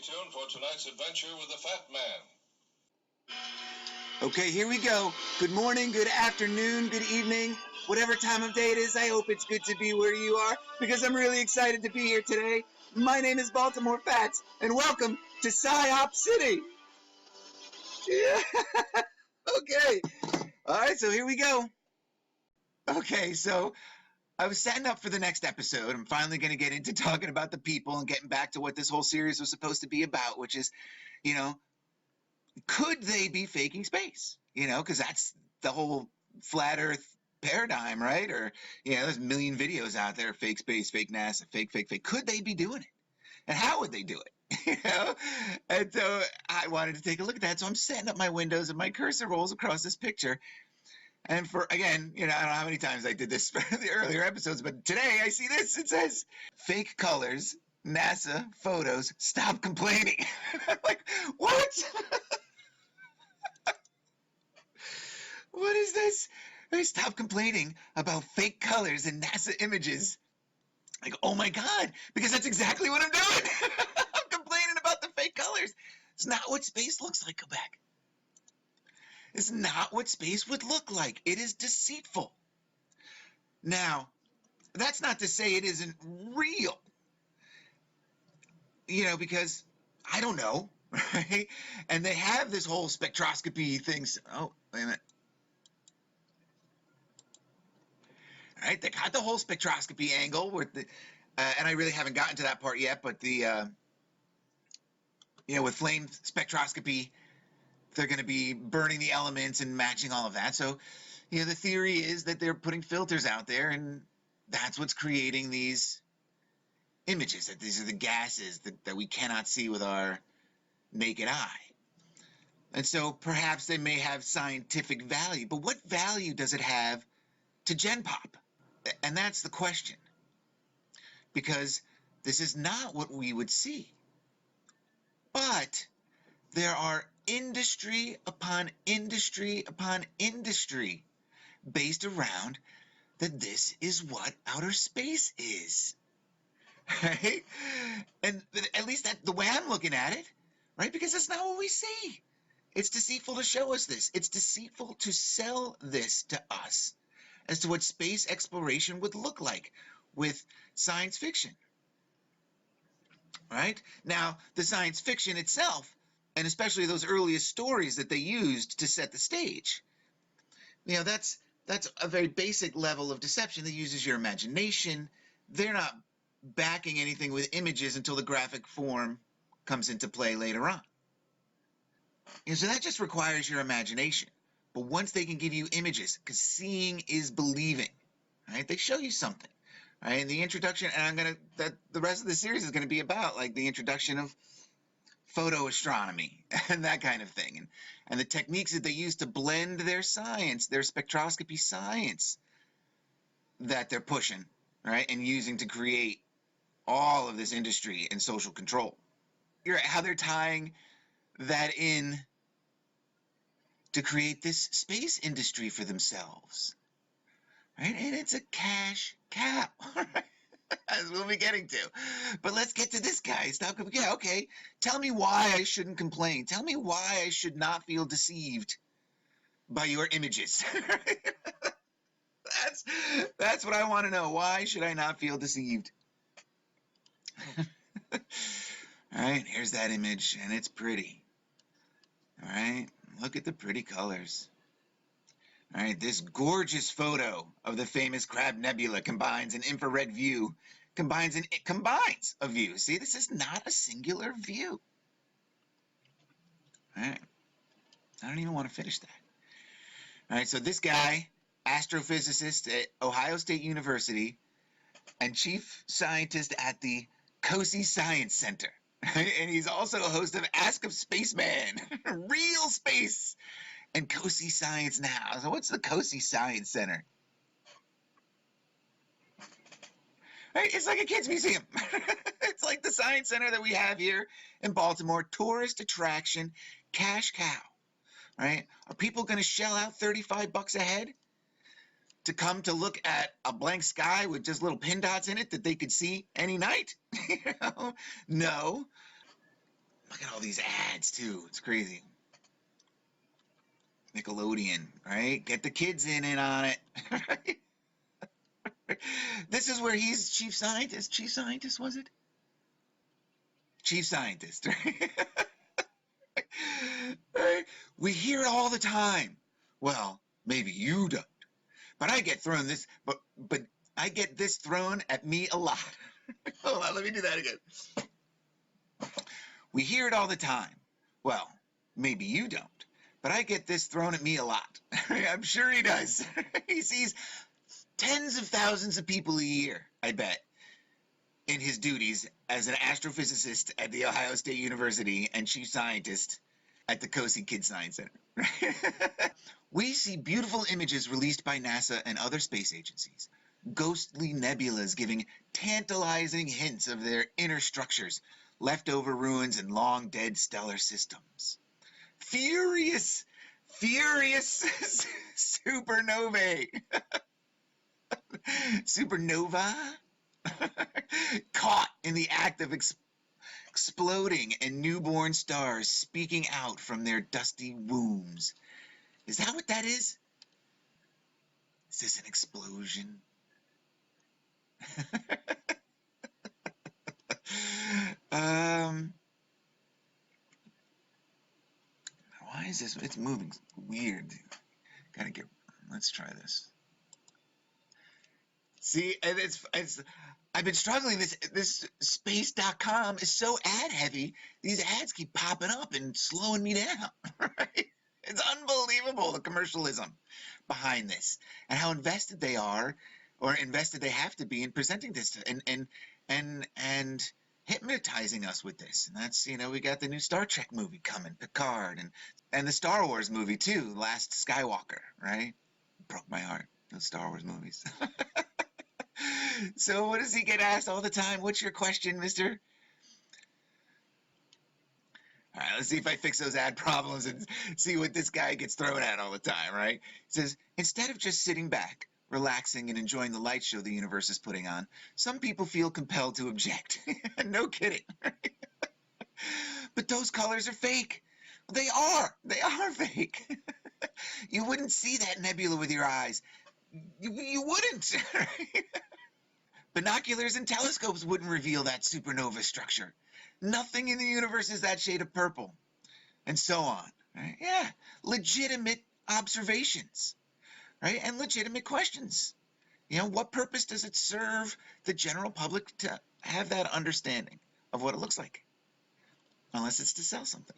tuned for tonight's adventure with the Fat Man. Okay, here we go. Good morning, good afternoon, good evening, whatever time of day it is. I hope it's good to be where you are because I'm really excited to be here today. My name is Baltimore Fats, and welcome to Sigh Ahp Sit E. Yeah. Okay. All right, so here we go. Okay, so I was setting up for the next episode. I'm finally going to get into talking about the people and getting back to what this whole series was supposed to be about, which is, could they be faking space? Because that's the whole flat Earth paradigm, right? Or, there's a million videos out there, fake space, fake NASA, fake. Could they be doing it? And how would they do it? And so I wanted to take a look at that. So I'm setting up my windows and my cursor rolls across this picture. And again, I don't know how many times I did this for the earlier episodes, but today I see this. It says, fake colors, NASA photos, stop complaining. I'm like, what? What is this? Stop complaining about fake colors and NASA images. Like, oh my God, because that's exactly what I'm doing. I'm complaining about the fake colors. It's not what space looks like, Quebec. It's not what space would look like. It is deceitful. Now, that's not to say it isn't real. Because I don't know, right? And they have this whole spectroscopy thing. Oh, wait a minute. Right, they got the whole spectroscopy angle with the, and I really haven't gotten to that part yet. But the, with flame spectroscopy, they're going to be burning the elements and matching all of that. So, the theory is that they're putting filters out there, and that's what's creating these images. That these are the gases that we cannot see with our naked eye. And so perhaps they may have scientific value, but what value does it have to Gen Pop? And that's the question, because this is not what we would see. But there are industry upon industry upon industry based around that this is what outer space is. Right? And at least that's the way I'm looking at it, right? Because that's not what we see. It's deceitful to show us this. It's deceitful to sell this to us as to what space exploration would look like with science fiction. Right? Now, the science fiction itself, and especially those earliest stories that they used to set the stage, that's a very basic level of deception that uses your imagination. They're not backing anything with images until the graphic form comes into play later on. So that just requires your imagination. But once they can give you images, because seeing is believing, right? They show you something, right? In the introduction, and the rest of the series is going to be about like the introduction of photo astronomy and that kind of thing, and the techniques that they use to blend their science, their spectroscopy science, that they're pushing, right, and using to create all of this industry and social control. How they're tying that in to create this space industry for themselves, right? And it's a cash cow, right? As we'll be getting to. But let's get to this guy. Yeah, okay. Tell me why I shouldn't complain. Tell me why I should not feel deceived by your images. That's what I want to know. Why should I not feel deceived? All right, here's that image, and it's pretty. All right, look at the pretty colors. All right, this gorgeous photo of the famous Crab Nebula combines an infrared view, combines a view. See, this is not a singular view. All right, I don't even want to finish that. All right, so this guy, astrophysicist at Ohio State University and chief scientist at the COSI Science Center. And he's also a host of Ask a Spaceman, Real Space, and COSI Science Now. So what's the COSI Science Center? Right? It's like a kids' museum. It's like the science center that we have here in Baltimore. Tourist attraction, cash cow. Right? Are people going to shell out $35 a head to come to look at a blank sky with just little pin dots in it that they could see any night? No. Look at all these ads, too. It's crazy. Nickelodeon, right? Get the kids in on it. Right? This is where he's chief scientist. Chief scientist, was it? Chief scientist, right? Right? We hear it all the time. Well, maybe you don't. But I get thrown this, but I get this thrown at me a lot. Hold on, let me do that again. We hear it all the time. Well, maybe you don't. But I get this thrown at me a lot. I'm sure he does. He sees tens of thousands of people a year, I bet, in his duties as an astrophysicist at The Ohio State University and chief scientist at the COSI Kid Science Center. We see beautiful images released by NASA and other space agencies. Ghostly nebulas giving tantalizing hints of their inner structures, leftover ruins and long dead stellar systems. Furious supernovae. Supernova? Caught in the act of exploding and newborn stars speaking out from their dusty wombs. Is that what that is? Is this an explosion? Why is this? It's moving weird. Let's try this. See, and I've been struggling. This Space.com is so ad heavy. These ads keep popping up and slowing me down. Right? It's unbelievable, the commercialism behind this and how invested they are, or invested they have to be in presenting this and hypnotizing us with this. And that's, we got the new Star Trek movie coming, Picard, and the Star Wars movie too, Last Skywalker, right? Broke my heart, those Star Wars movies. So what does he get asked all the time? What's your question, mister? All right, let's see if I fix those ad problems and see what this guy gets thrown at all the time, right? He says, instead of just sitting back, relaxing, and enjoying the light show the universe is putting on, some people feel compelled to object. No kidding. Right? But those colors are fake. They are. They are fake. You wouldn't see that nebula with your eyes. You wouldn't. Right? Binoculars and telescopes wouldn't reveal that supernova structure. Nothing in the universe is that shade of purple. And so on. Right? Yeah, legitimate observations. Right? And legitimate questions. What purpose does it serve the general public to have that understanding of what it looks like? Unless it's to sell something.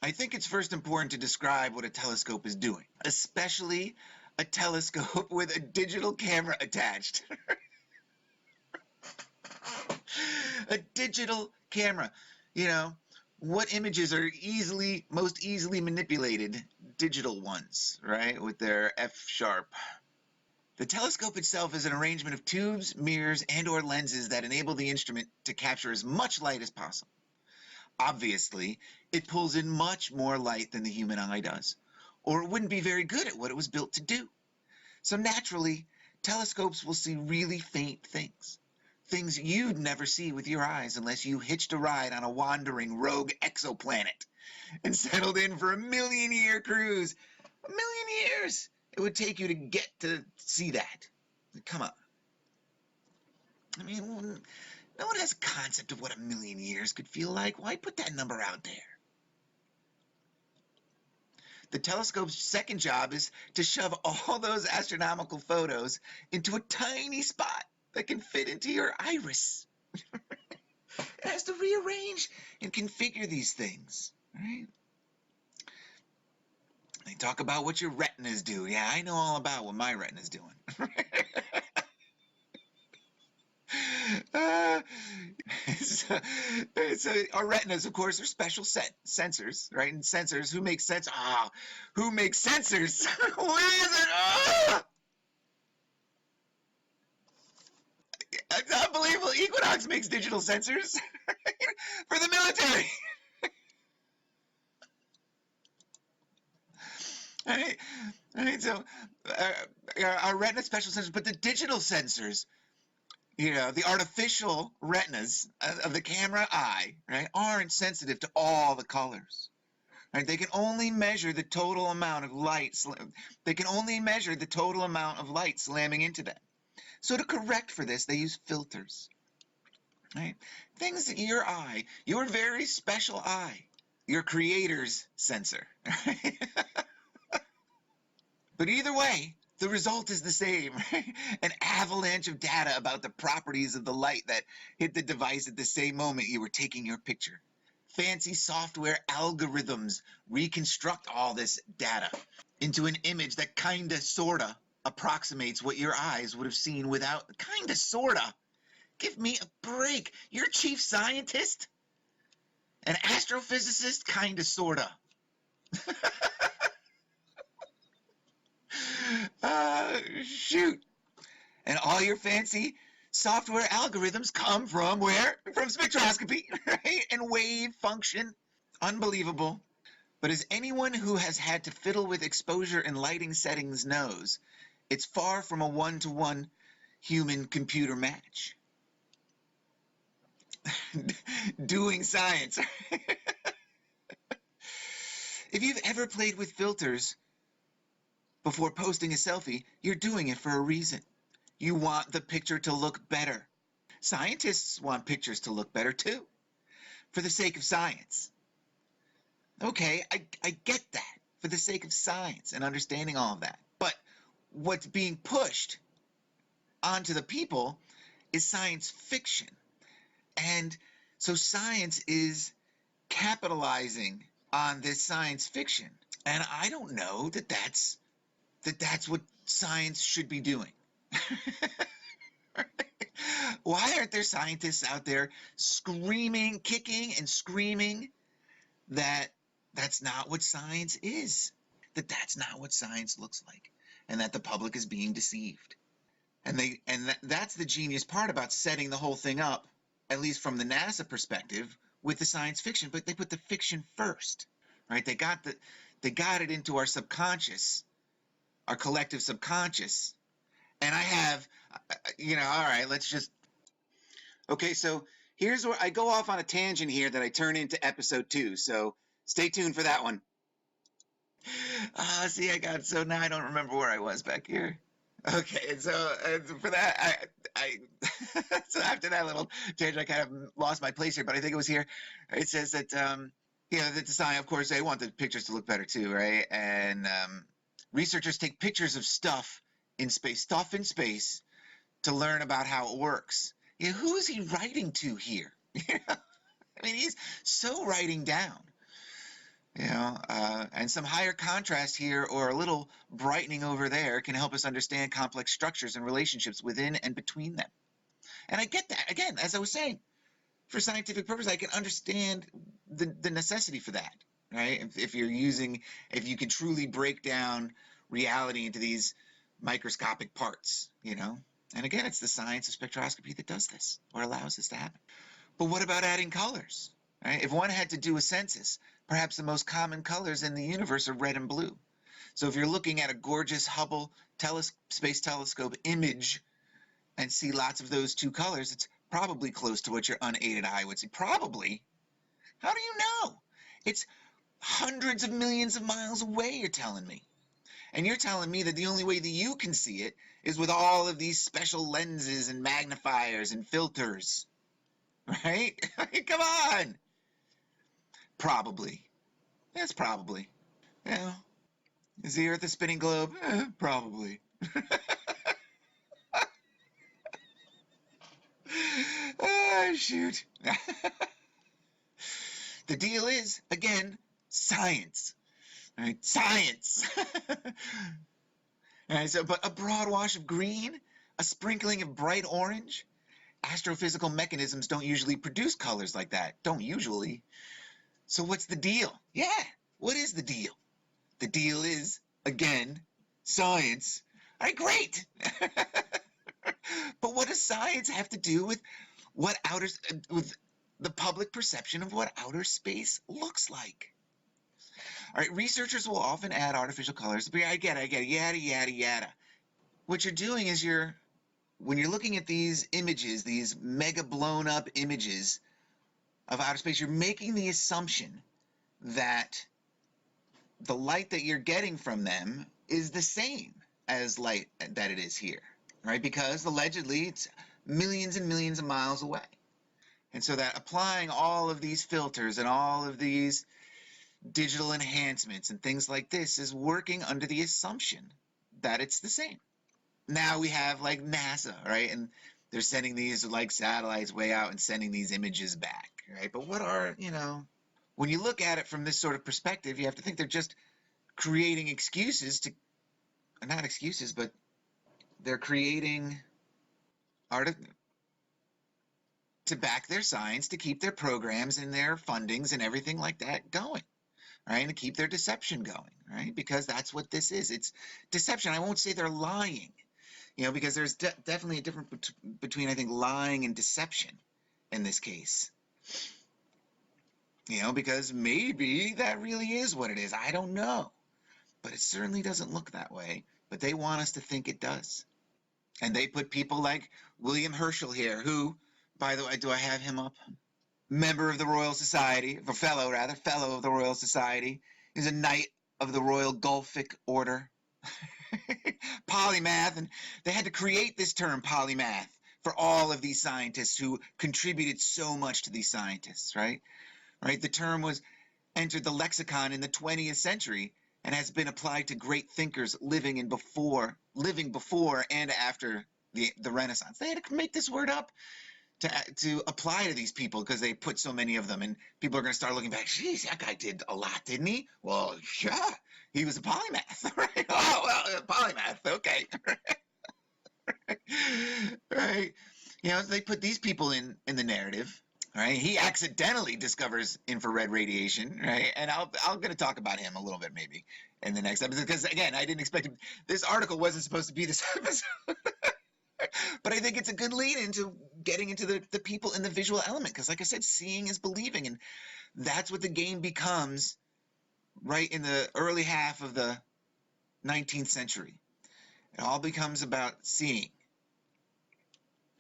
I think it's first important to describe what a telescope is doing, especially a telescope with a digital camera attached. A digital camera. What images are most easily manipulated? Digital ones, right? With their F-sharp. The telescope itself is an arrangement of tubes, mirrors, and/or lenses that enable the instrument to capture as much light as possible. Obviously, it pulls in much more light than the human eye does, or it wouldn't be very good at what it was built to do. So naturally, telescopes will see really faint things. Things you'd never see with your eyes unless you hitched a ride on a wandering rogue exoplanet and settled in for a 1,000,000-year cruise. 1,000,000 years it would take you to get to see that. Come on. I mean, no one has a concept of what 1,000,000 years could feel like. Why put that number out there? The telescope's second job is to shove all those astronomical photos into a tiny spot that can fit into your iris. It has to rearrange and configure these things, right? They talk about what your retinas do. Yeah, I know all about what my retina's doing. So our retinas, of course, are special sensors, right? And sensors, who make sense? Who makes sensors? What is it? It's unbelievable. Equinox makes digital sensors for the military. All right, so our retina special sensors, but the digital sensors The artificial retinas of the camera eye, right, aren't sensitive to all the colors. Right? They can only measure the total amount of light. They can only measure the total amount of light slamming into them. So to correct for this, they use filters. Right? Things that your eye, your very special eye, your creator's sensor. Right? But either way, the result is the same. Right? An avalanche of data about the properties of the light that hit the device at the same moment you were taking your picture. Fancy software algorithms reconstruct all this data into an image that kinda sorta approximates what your eyes would have seen without. Kinda sorta. Give me a break. You're chief scientist? An astrophysicist? Kinda sorta. Shoot. And all your fancy software algorithms come from where? From spectroscopy, right? And wave function. Unbelievable. But as anyone who has had to fiddle with exposure and lighting settings knows, it's far from a one-to-one human-computer match. Doing science. If you've ever played with filters before posting a selfie, you're doing it for a reason. You want the picture to look better. Scientists want pictures to look better too, for the sake of science. Okay, I get that, for the sake of science and understanding all of that. But what's being pushed onto the people is science fiction. And so science is capitalizing on this science fiction. And I don't know that that's what science should be doing. Why aren't there scientists out there screaming, kicking and screaming that that's not what science is, that that's not what science looks like, and that the public is being deceived? And that's the genius part about setting the whole thing up, at least from the NASA perspective, with the science fiction. But they put the fiction first, right? They got it into our subconscious, our collective subconscious. And I have, all right, let's just. Okay, so here's where I go off on a tangent here that I turn into episode 2. So stay tuned for that one. See, so now I don't remember where I was back here. Okay, and so for that, I so after that little change, I kind of lost my place here, but I think it was here. It says that, that the design, of course, they want the pictures to look better too, right? And researchers take pictures of stuff in space, to learn about how it works. Who is he writing to here? I mean, he's so writing down. And some higher contrast here or a little brightening over there can help us understand complex structures and relationships within and between them. And I get that. Again, as I was saying, for scientific purpose, I can understand the necessity for that, right? If you can truly break down reality into these microscopic parts, And again, it's the science of spectroscopy that does this or allows this to happen. But what about adding colors? Right? If one had to do a census, perhaps the most common colors in the universe are red and blue. So if you're looking at a gorgeous Hubble Space Telescope image and see lots of those two colors, it's probably close to what your unaided eye would see. Probably. How do you know? It's hundreds of millions of miles away, you're telling me. And you're telling me that the only way that you can see it is with all of these special lenses and magnifiers and filters. Right? Come on. Probably. Yes, probably. Is the Earth a spinning globe? Probably. Shoot. The deal is, again, science. Right? Science. Right, but a broad wash of green, a sprinkling of bright orange. Astrophysical mechanisms don't usually produce colors like that. Don't usually. So what's the deal? Yeah, what is the deal? The deal is, again, science. All right, great. But what does science have to do with with the public perception of what outer space looks like? All right, researchers will often add artificial colors. I get it, yada, yada, yada. What you're doing is you're when you're looking at these images, these mega blown up images of outer space, you're making the assumption that the light that you're getting from them is the same as light that it is here, right? Because allegedly it's millions and millions of miles away. And so that applying all of these filters and all of these digital enhancements and things like this is working under the assumption that it's the same. Now we have like NASA, right? And they're sending these like satellites way out and sending these images back, right? But what are, when you look at it from this sort of perspective, you have to think they're just creating excuses to, not excuses, but they're creating art to back their science, to keep their programs and their fundings and everything like that going, right? And to keep their deception going, right? Because that's what this is. It's deception. I won't say they're lying, because there's definitely a difference between, I think, lying and deception in this case. Because maybe that really is what it is. I don't know. But it certainly doesn't look that way. But they want us to think it does. And they put people like William Herschel here, who, by the way, do I have him up? Member of the Royal Society, or fellow of the Royal Society. He's a Knight of the Royal Gulfic Order. Polymath, and they had to create this term polymath for all of these scientists who contributed so much to these scientists, right? The term was entered the lexicon in the 20th century and has been applied to great thinkers living before and after the Renaissance. They had to make this word up to apply to these people because they put so many of them, and people are going to start looking back. Geez, that guy did a lot, didn't he? Well, yeah, he was a polymath, right? Oh, well, polymath, okay. Right? They put these people in the narrative, right? He accidentally discovers infrared radiation, right? And I'm going to talk about him a little bit maybe in the next episode because, again, I didn't expect him. This article wasn't supposed to be this episode. But I think it's a good lead into getting into the people in the visual element because, like I said, seeing is believing, and that's what the game becomes right in the early half of the 19th century. It all becomes about seeing,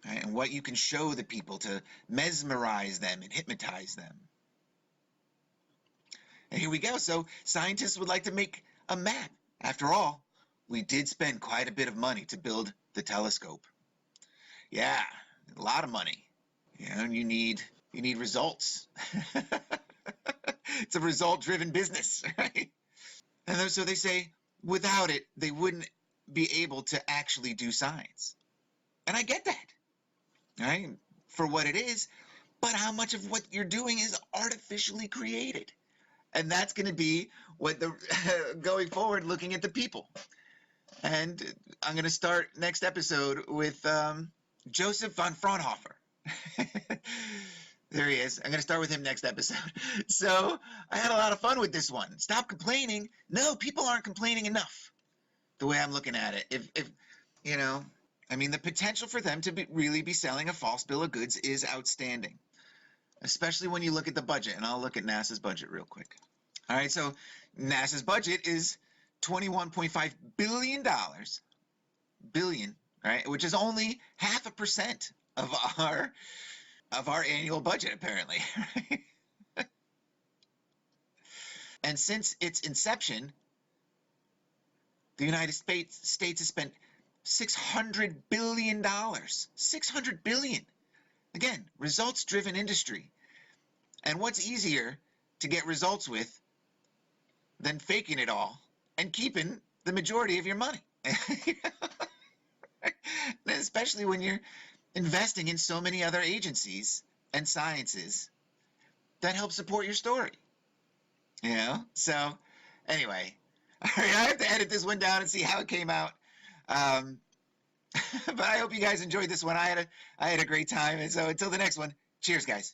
right? And what you can show the people to mesmerize them and hypnotize them. And here we go. So scientists would like to make a map. After all, we did spend quite a bit of money to build the telescope. Yeah, a lot of money. And you need results. It's a result-driven business, right? And so they say without it, they wouldn't be able to actually do science. And I get that, right? For what it is, but how much of what you're doing is artificially created? And that's going to be what going forward, looking at the people. And I'm going to start next episode with Joseph von Fraunhofer. There he is. I'm going to start with him next episode. So I had a lot of fun with this one. Stop complaining. No, people aren't complaining enough. The way I'm looking at it. If the potential for them to really be selling a false bill of goods is outstanding. Especially when you look at the budget. And I'll look at NASA's budget real quick. All right, so NASA's budget is $21.5 billion, right? Which is only 0.5% of our annual budget, apparently. And since its inception, the United States has spent $600 billion. $600 billion. Again, results-driven industry. And what's easier to get results with than faking it all and keeping the majority of your money? Especially when you're investing in so many other agencies and sciences that help support your story. So anyway, all right, I have to edit this one down and see how it came out. But I hope you guys enjoyed this one. I had a great time. And so until the next one, cheers, guys.